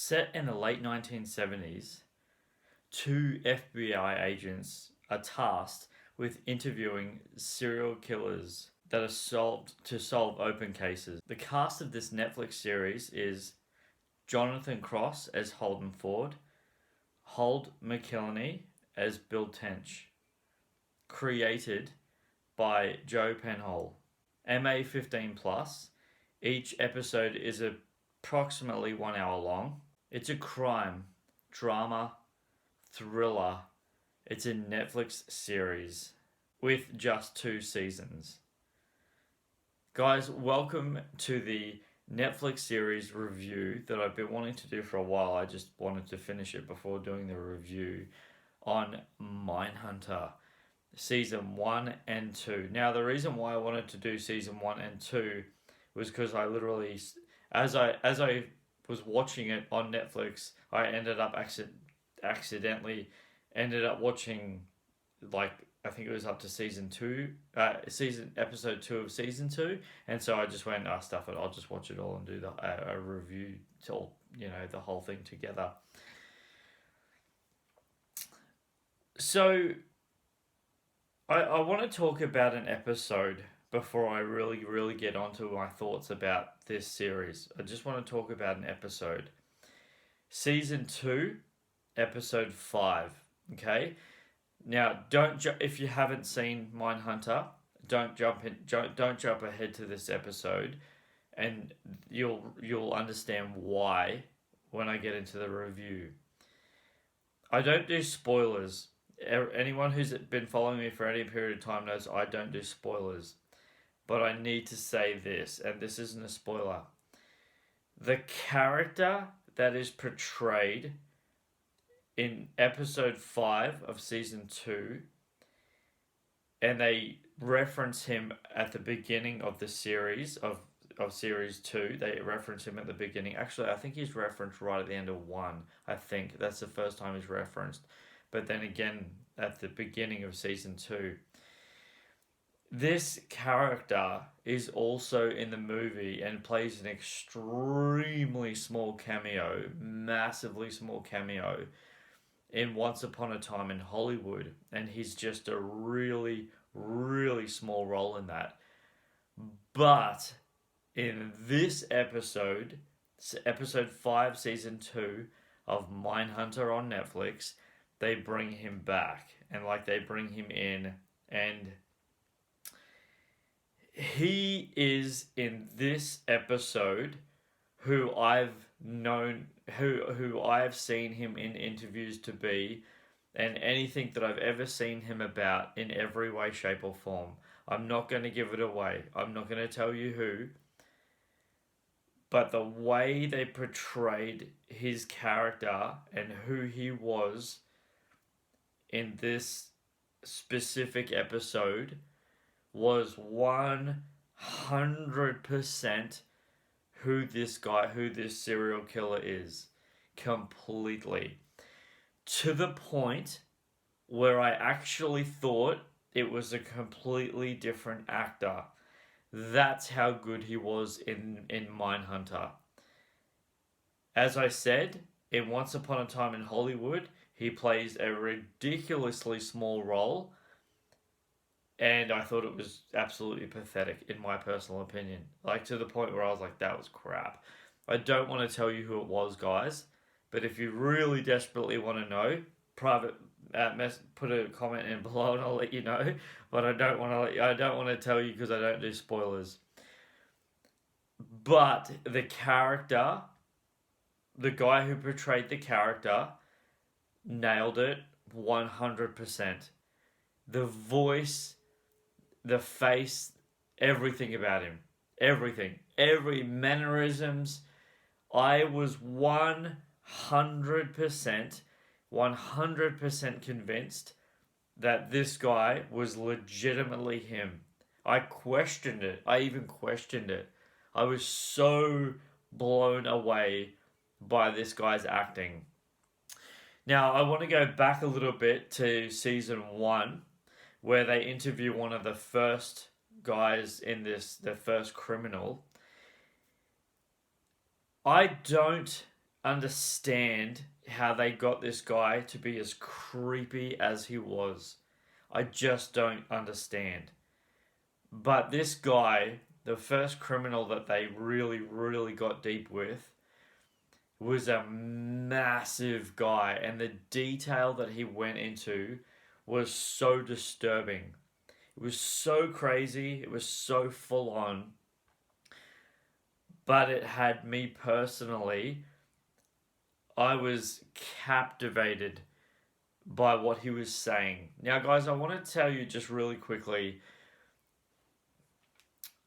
Set in the late 1970s, two FBI agents are tasked with interviewing serial killers that are solve open cases. The cast of this Netflix series is Jonathan Cross as Holden Ford, Hold McIlhenny as Bill Tench. Created by Joe Penhall. MA 15 plus. Each episode is approximately 1 hour long. It's a crime, drama, thriller. It's a Netflix series with just 2 seasons. Guys, welcome to the Netflix series review that I've been wanting to do for a while. I just wanted to finish it before doing the review on Mindhunter season 1 and 2. Now, the reason why I wanted to do season 1 and 2 was because I literally, as I was watching it on Netflix, I ended up accidentally ended up watching, like, I think it was up to episode 2 of season 2, and so I just went, stuff it, I'll just watch it all and do a review till, the whole thing together. So I want to talk about an episode before I really get onto my thoughts about this series. I just want to talk about an episode. Season 2, episode 5. Okay? Now, if you haven't seen Mindhunter, don't jump ahead to this episode, and you'll understand why when I get into the review. I don't do spoilers. Anyone who's been following me for any period of time knows I don't do spoilers. But I need to say this, and this isn't a spoiler. The character that is portrayed in episode 5 of season 2, and they reference him at the beginning of the series, of series 2, they reference him at the beginning. Actually, I think he's referenced right at the end of 1. I think that's the first time he's referenced. But then again, at the beginning of season 2. This character is also in the movie and plays an extremely small cameo, massively small cameo, in Once Upon a Time in Hollywood. And he's just a really, really small role in that. But in this episode, episode 5, season 2 of Mindhunter on Netflix, they bring him back. And they bring him in, and he is in this episode who I've known, who I've seen him in interviews to be, and anything that I've ever seen him about in every way, shape, or form. I'm not going to give it away. I'm not going to tell you who. But the way they portrayed his character and who he was in this specific episode was 100% who this serial killer is. Completely. To the point where I actually thought it was a completely different actor. That's how good he was in Mindhunter. As I said, in Once Upon a Time in Hollywood, he plays a ridiculously small role, and I thought it was absolutely pathetic, in my personal opinion. To the point where I was like, that was crap. I don't want to tell you who it was, guys, but if you really desperately want to know, put a comment in below and I'll let you know. But I don't want to tell you because I don't do spoilers. But the character, the guy who portrayed the character, nailed it 100%. The voice, the face, everything about him. Everything. Every mannerisms. I was 100% convinced that this guy was legitimately him. I questioned it. I even questioned it. I was so blown away by this guy's acting. Now, I want to go back a little bit to season 1, where they interview one of the first guys in this, the first criminal. I don't understand how they got this guy to be as creepy as he was. I just don't understand. But this guy, the first criminal that they really, really got deep with, was a massive guy, and the detail that he went into was so disturbing. It was so crazy, it was so full on, but it had me personally, I was captivated by what he was saying. Now, guys, I want to tell you just really quickly.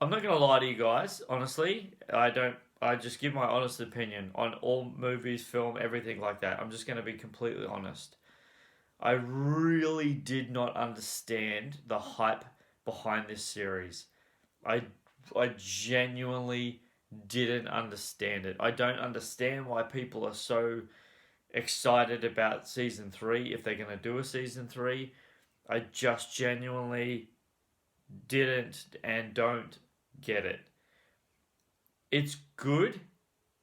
I'm not going to lie to you guys, honestly. I don't. I just give my honest opinion on all movies, film, everything like that. I'm just going to be completely honest. I really did not understand the hype behind this series. I I genuinely didn't understand it. I don't understand why people are so excited about season 3 if they're going to do a season 3. I just genuinely didn't and don't get it. It's good,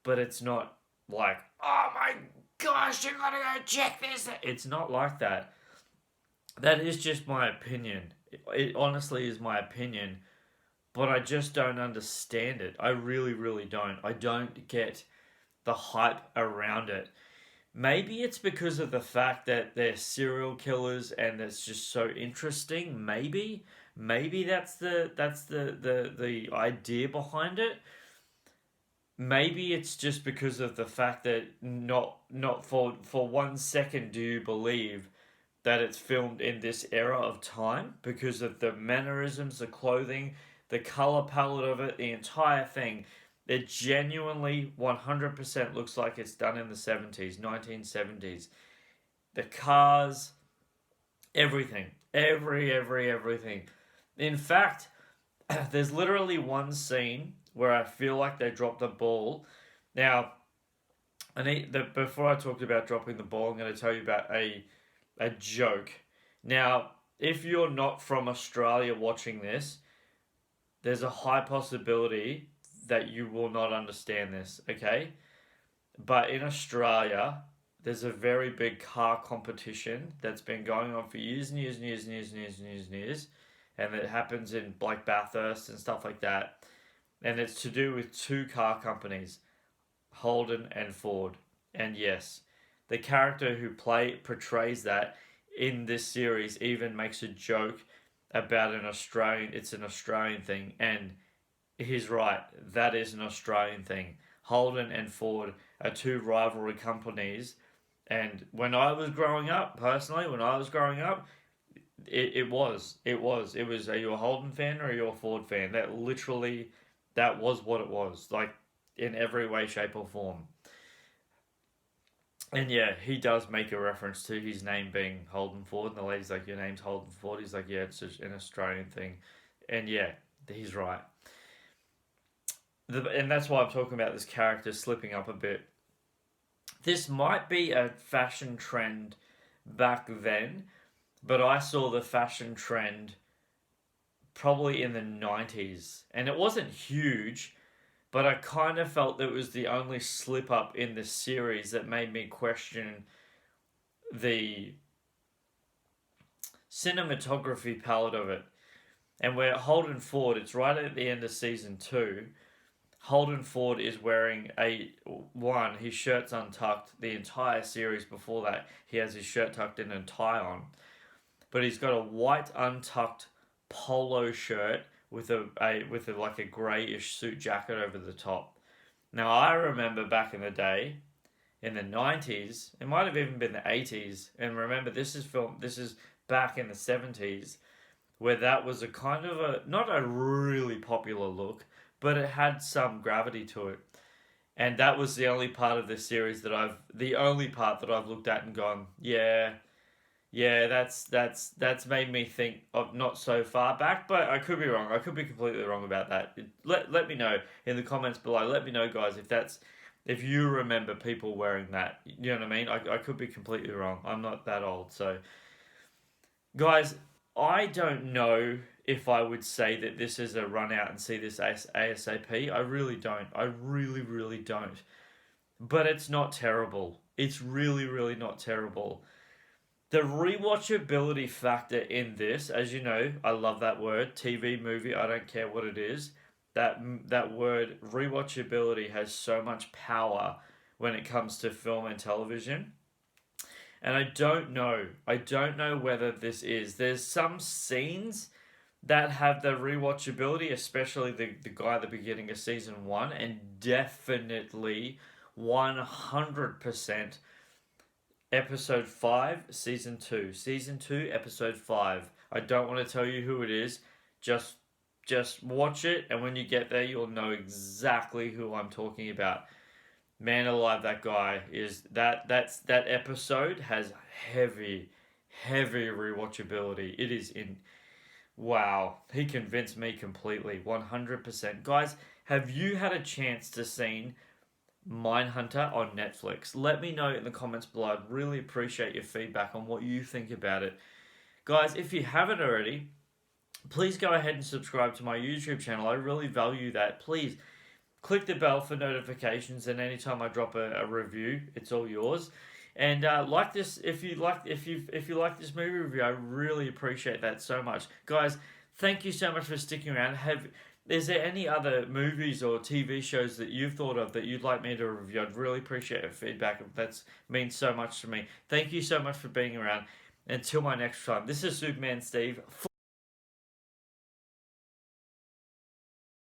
but it's not like, oh my gosh, you gotta go check this. It's not like that. That is just my opinion. It honestly is my opinion, but I just don't understand it. I really, really don't. I don't get the hype around it. Maybe it's because of the fact that they're serial killers and it's just so interesting. Maybe that's the idea behind it. Maybe it's just because of the fact that not for 1 second do you believe that it's filmed in this era of time because of the mannerisms, the clothing, the color palette of it, the entire thing. It genuinely 100% looks like it's done in the 70s, 1970s. The cars, everything. Everything. In fact, there's literally one scene where I feel like they dropped the ball. Now, before I talked about dropping the ball, I'm going to tell you about a joke. Now, if you're not from Australia watching this, there's a high possibility that you will not understand this, okay? But in Australia, there's a very big car competition that's been going on for years and years and years and years and years and years and years. And it happens in like Bathurst and stuff like that. And it's to do with two car companies, Holden and Ford. And yes, the character who portrays that in this series even makes a joke about it's an Australian thing, and he's right, that is an Australian thing. Holden and Ford are two rivalry companies, and when I was growing up, personally, it was, are you a Holden fan or are you a Ford fan? That was what it was, like, in every way, shape or form. And yeah, he does make a reference to his name being Holden Ford, and the lady's like, your name's Holden Ford. He's like, yeah, it's an Australian thing. And yeah, he's right. And that's why I'm talking about this character slipping up a bit. This might be a fashion trend back then, but I saw the fashion trend probably in the 90s. And it wasn't huge, but I kind of felt that it was the only slip up in the series that made me question the cinematography palette of it. And where Holden Ford, it's right at the end of season 2. Holden Ford is wearing his shirt's untucked. The entire series before that, he has his shirt tucked in and tie on. But he's got a white untucked polo shirt with a like a greyish suit jacket over the top. Now I remember back in the day, in the 90s, it might have even been the 80s, and remember this is back in the 70s, where that was a kind of not a really popular look, but it had some gravity to it. And that was the only part of this series that I've looked at and gone, yeah, that's made me think of not so far back, but I could be wrong. I could be completely wrong about that. Let me know in the comments below. Let me know, guys, if you remember people wearing that. You know what I mean? I could be completely wrong. I'm not that old, so guys, I don't know if I would say that this is a run out and see this ASAP. I really don't. I really, really don't. but it's not terrible. It's really, really not terrible. The rewatchability factor in this, as you know, I love that word, TV, movie, I don't care what it is. That word rewatchability has so much power when it comes to film and television. And I don't know whether this is. There's some scenes that have the rewatchability, especially the guy at the beginning of season one, and definitely 100% episode 5, season 2. Season 2, episode 5. I don't want to tell you who it is. Just just watch it, and when you get there you'll know exactly who I'm talking about. Man alive, that guy is that episode has heavy rewatchability. It is in wow, he convinced me completely. 100%. Guys, have you had a chance to see Mindhunter on Netflix? Let me know in the comments below. I'd really appreciate your feedback on what you think about it. Guys, if you haven't already, please go ahead and subscribe to my YouTube channel. I really value that. Please click the bell for notifications, and anytime I drop a review, it's all yours. And like this, if you like this movie review, I really appreciate that so much, guys. Thank you so much for sticking around. Is there any other movies or TV shows that you've thought of that you'd like me to review? I'd really appreciate your feedback. That means so much to me. Thank you so much for being around. Until my next time, this is Superman Steve.